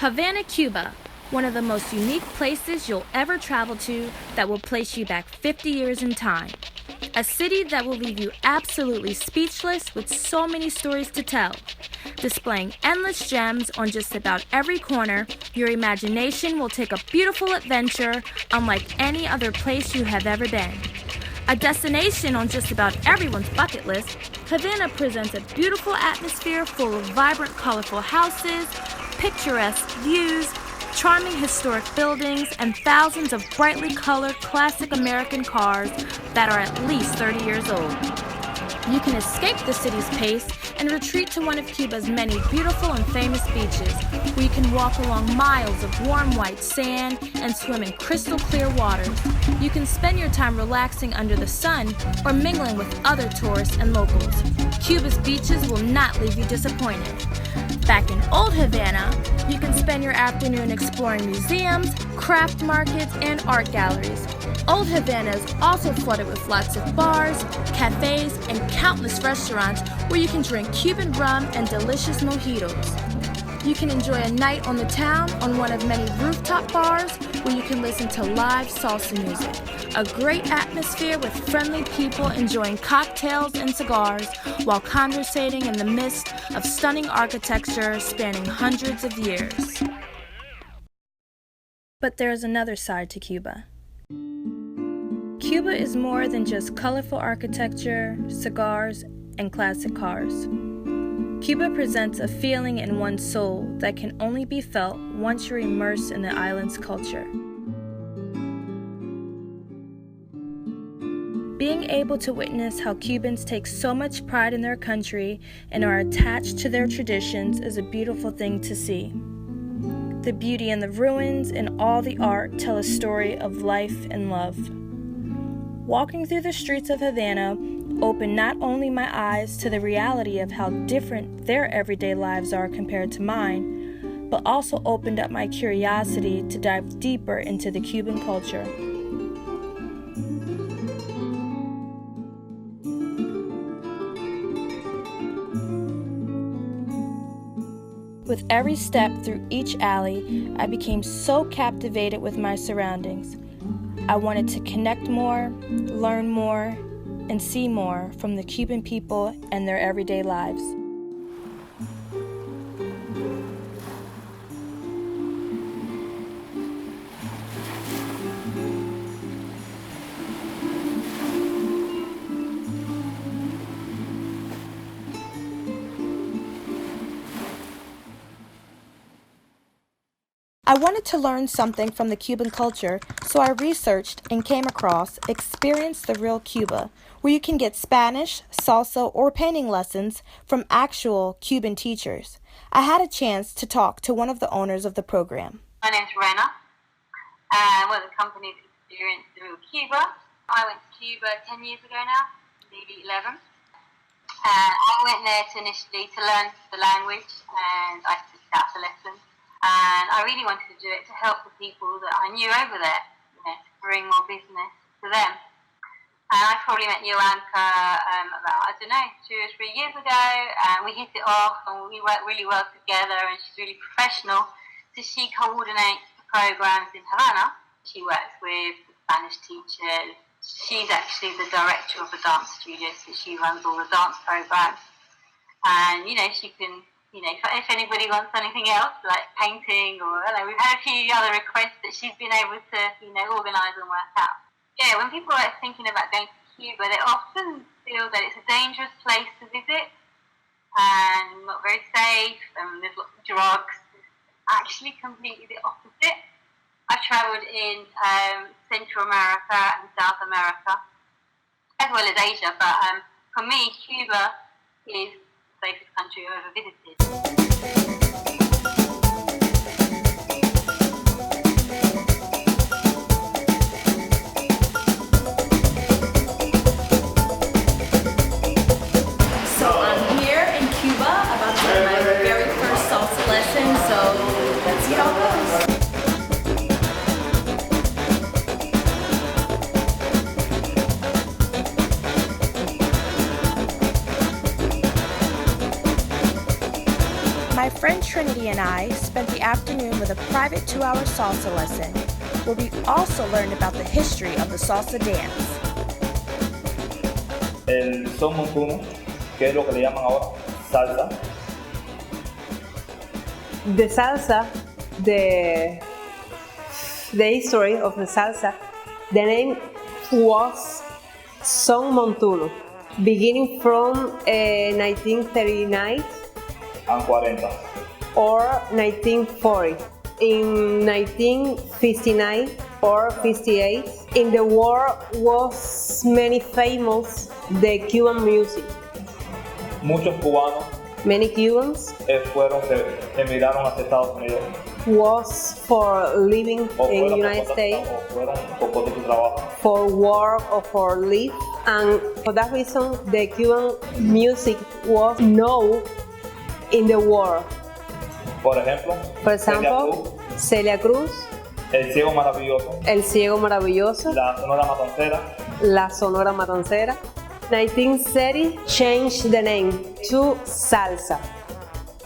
Havana, Cuba, one of the most unique places you'll ever travel to that will place you back 50 years in time. A city that will leave you absolutely speechless with so many stories to tell. Displaying endless gems on just about every corner, your imagination will take a beautiful adventure unlike any other place you have ever been. A destination on just about everyone's bucket list, Havana presents a beautiful atmosphere full of vibrant, colorful houses, picturesque views, charming historic buildings, and thousands of brightly colored classic American cars that are at least 30 years old. You can escape the city's pace and retreat to one of Cuba's many beautiful and famous beaches, where you can walk along miles of warm white sand and swim in crystal clear waters. You can spend your time relaxing under the sun or mingling with other tourists and locals. Cuba's beaches will not leave you disappointed. Back in Old Havana, you can spend your afternoon exploring museums, craft markets, and art galleries. Old Havana is also flooded with lots of bars, cafes, and countless restaurants where you can drink Cuban rum and delicious mojitos. You can enjoy a night on the town on one of many rooftop bars where you can listen to live salsa music. A great atmosphere with friendly people enjoying cocktails and cigars while conversating in the midst of stunning architecture spanning hundreds of years. But there is another side to Cuba. Cuba is more than just colorful architecture, cigars, and classic cars. Cuba presents a feeling in one's soul that can only be felt once you're immersed in the island's culture. Being able to witness how Cubans take so much pride in their country and are attached to their traditions is a beautiful thing to see. The beauty in the ruins and all the art tell a story of life and love. Walking through the streets of Havana opened not only my eyes to the reality of how different their everyday lives are compared to mine, but also opened up my curiosity to dive deeper into the Cuban culture. With every step through each alley, I became so captivated with my surroundings. I wanted to connect more, learn more, and see more from the Cuban people and their everyday lives. I wanted to learn something from the Cuban culture, so I researched and came across Experience the Real Cuba, where you can get Spanish, salsa, or painting lessons from actual Cuban teachers. I had a chance to talk to one of the owners of the program. My name's Rena, and we're the company that Experience the Real Cuba. I went to Cuba 10 years ago now, maybe 11. I went there initially to learn the language, and I took out the lessons. And I really wanted to do it to help the people that I knew over there, to bring more business to them. And I probably met Joanka about, 2 or 3 years ago, and we hit it off, and we work really well together, and she's really professional. So she coordinates the programs in Havana. She works with the Spanish teachers. She's actually the director of the dance studio, so she runs all the dance programs. And, she can... if anybody wants anything else, like painting or, we've had a few other requests that she's been able to, organise and work out. Yeah, when people are thinking about going to Cuba, they often feel that it's a dangerous place to visit and not very safe, and there's lots of drugs. Actually, completely the opposite. I've travelled in Central America and South America, as well as Asia, but for me, Cuba is safest country I've ever visited. So I'm here in Cuba about to have my very first salsa lesson, so let's see how it goes. My friend Trinity and I spent the afternoon with a private 2-hour salsa lesson, where we also learned about the history of the salsa dance. El son montuno, que es lo que le llaman ahora salsa. The salsa, the history of the salsa, the name was Son Montuno, beginning from 1939 and 40. or 1940. In 1959 or 58, in the war was many famous the Cuban music. Muchos cubanos Many Cubans emigraron hacia Estados Unidos. was for living in the United States, o fueron por su trabajo. for work or for live, and for that reason the Cuban music was known in the world. Por ejemplo, For example, Celia Cruz, El Ciego Maravilloso, El Ciego Maravilloso, la Sonora Matancera. La Sonora Matancera. 1930 changed the name to Salsa.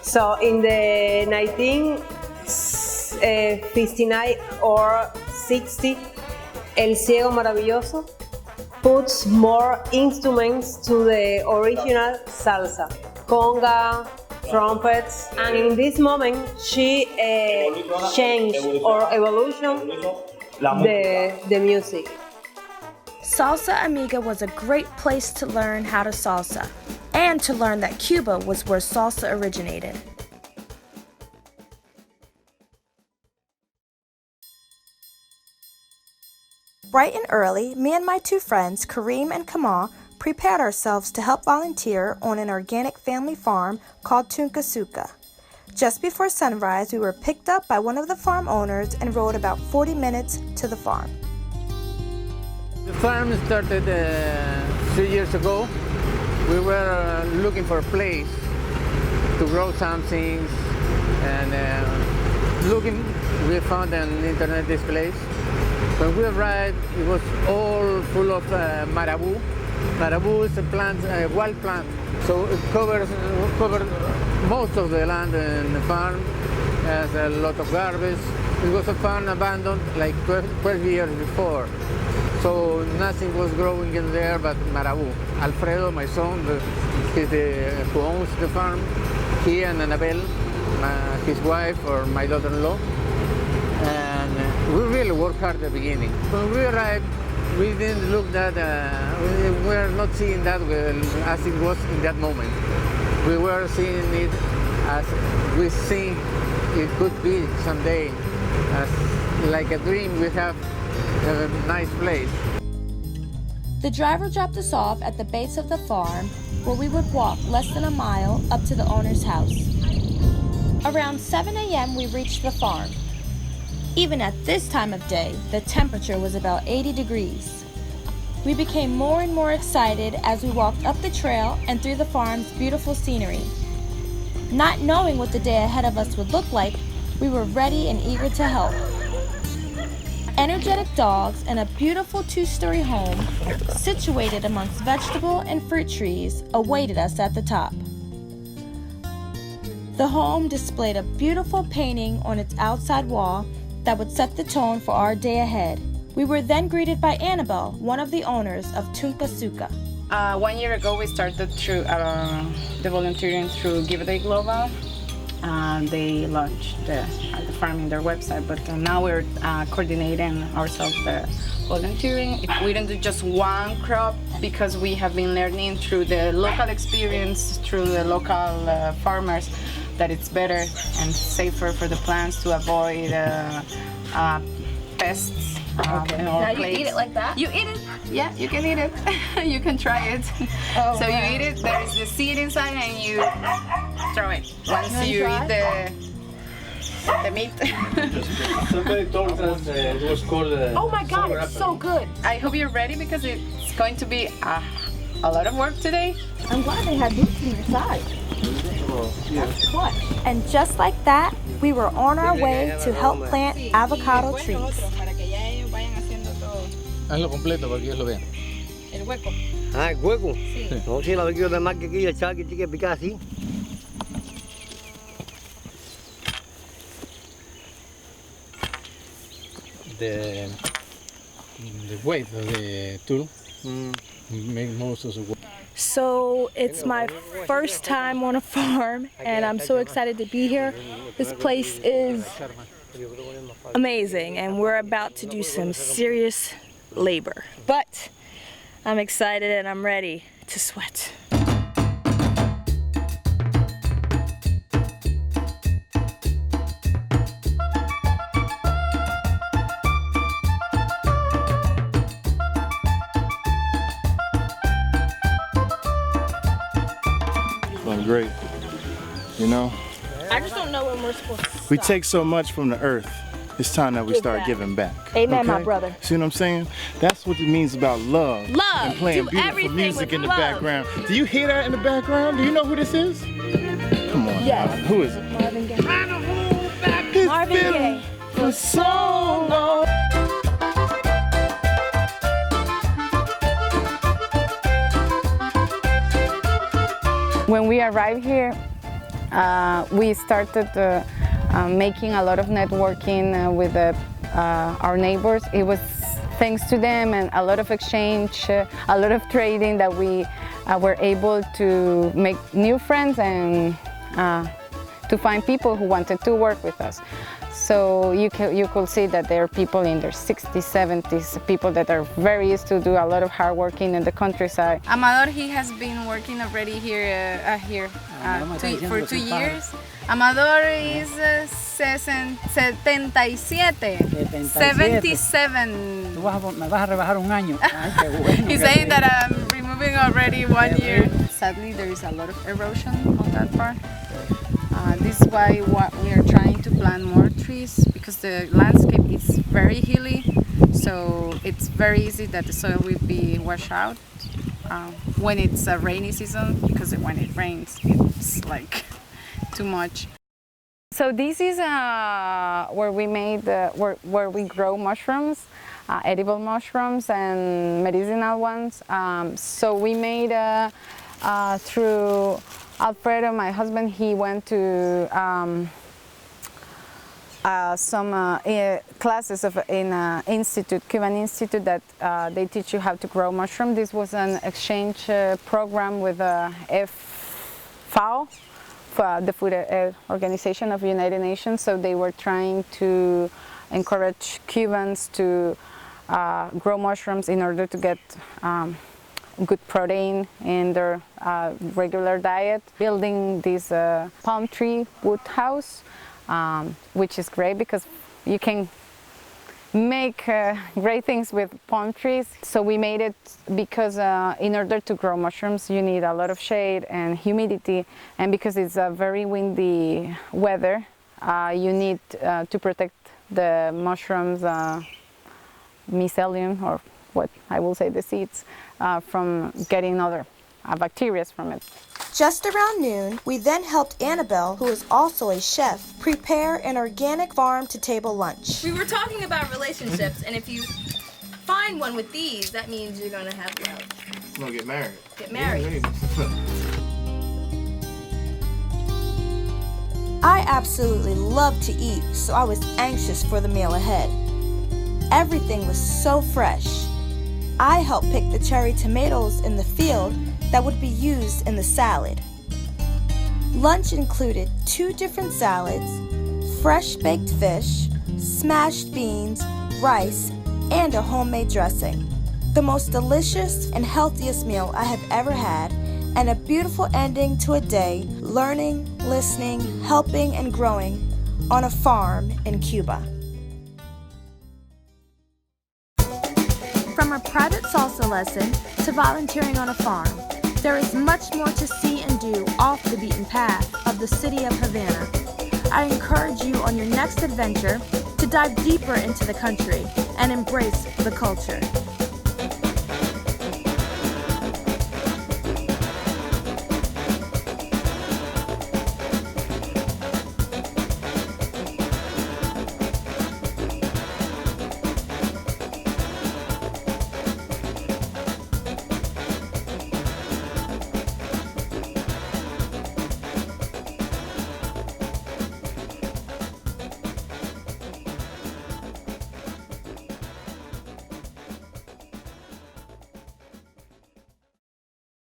So in the 1959 or 60, El Ciego Maravilloso puts more instruments to the original salsa, conga, trumpets, and in this moment she changed or evolution the music. SalsaAmiga was a great place to learn how to salsa, and to learn that Cuba was where salsa originated. Bright and early, me and my 2 friends, Karim and Kamal, prepared ourselves to help volunteer on an organic family farm called Tungasuk. Just before sunrise, we were picked up by one of the farm owners and rode about 40 minutes to the farm. The farm started 3 years ago. We were looking for a place to grow some things, and we found on the internet this place. When we arrived, it was all full of marabou. Marabou is a plant, a wild plant, so it covered most of the land in the farm. Has a lot of garbage. It was a farm abandoned like 12 years before. So nothing was growing in there but marabou. Alfredo, my son, who owns the farm, he and Annabelle, his wife or my daughter-in-law, and we really worked hard at the beginning. When we arrived, we didn't look that, we were not seeing that well as it was in that moment. We were seeing it as we think it could be someday, as like a dream we have. A nice place. The driver dropped us off at the base of the farm, where we would walk less than a mile up to the owner's house. Around 7 a.m. we reached the farm. Even at this time of day, the temperature was about 80 degrees. We became more and more excited as we walked up the trail and through the farm's beautiful scenery. Not knowing what the day ahead of us would look like, we were ready and eager to help. Energetic dogs and a beautiful 2-story home situated amongst vegetable and fruit trees awaited us at the top. The home displayed a beautiful painting on its outside wall that would set the tone for our day ahead. We were then greeted by Annabelle, one of the owners of Tungasuk. 1 year ago, we started through the volunteering through Give a Day Global. They launched the farm in their website, but now we're coordinating ourselves the volunteering. We don't do just one crop because we have been learning through the local experience, through the local farmers, that it's better and safer for the plants to avoid pests. Okay. Now you eat it like that? You eat it. Yeah, you can eat it. You can try it. Oh, so wow. You eat it. There is the seed inside, and you throw it. Once you eat the meat. Somebody told us it was called. Oh my God! It's so good. I hope you're ready because it's going to be a lot of work today. I'm glad they had roots in your side. Oh, yeah. That's clutch. And just like that, we were on our way to help plant avocado trees. Hazlo completo para que ellos lo vean. El hueco. Ah, el hueco. Sí. No, sí, la quiero de más que aquí, echar que tiene que picar así. the weight of the tool. Make most of the work. So it's my first time on a farm and I'm so excited to be here. This place is amazing and we're about to do some serious labor. But I'm excited and I'm ready to sweat. Great, you know? I just don't know when we're supposed to stop. We take so much from the earth. It's time that we start giving back. Amen, my brother. See what I'm saying? That's what it means about love. Love. And playing Do beautiful everything music with in the love. background. Do you hear that in the background? Do you know who this is? Come on. Yes. Who is it? Marvin Gaye. It's Marvin been Gaye. for so long. When we arrived here, we started making a lot of networking with our neighbors. It was thanks to them and a lot of exchange, a lot of trading that we were able to make new friends and to find people who wanted to work with us. So you could see that there are people in their 60s, 70s, people that are very used to do a lot of hard working in the countryside. Amador, he has been working already here for 2 years. Amador is 77. 77. Me vas a rebajar un año. He's saying that I'm removing already 1 year. Sadly, there is a lot of erosion on that part. This is why we are trying to plant more trees because the landscape is very hilly, so it's very easy that the soil will be washed out when it's a rainy season, because when it rains it's like too much. So this is where we made where we grow mushrooms, edible mushrooms and medicinal ones. So we made through Alfredo, my husband, he went to some classes in an institute, Cuban institute, that they teach you how to grow mushroom. This was an exchange program with FAO, the Food Organization of the United Nations. So they were trying to encourage Cubans to grow mushrooms in order to get good protein in their regular diet. Building this palm tree wood house, which is great because you can make great things with palm trees. So we made it because in order to grow mushrooms you need a lot of shade and humidity, and because it's a very windy weather you need to protect the mushrooms mycelium, or what I will say the seeds, from getting other bacteria from it. Just around noon, we then helped Annabelle, who is also a chef, prepare an organic farm-to-table lunch. We were talking about relationships, and if you find one with these, that means you're gonna have love. You're gonna get married. Get married. I absolutely love to eat, so I was anxious for the meal ahead. Everything was so fresh. I helped pick the cherry tomatoes in the field that would be used in the salad. Lunch included 2 different salads, fresh baked fish, smashed beans, rice, and a homemade dressing. The most delicious and healthiest meal I have ever had, and a beautiful ending to a day learning, listening, helping, and growing on a farm in Cuba. From a private salsa lesson to volunteering on a farm, there is much more to see and do off the beaten path of the city of Havana. I encourage you on your next adventure to dive deeper into the country and embrace the culture.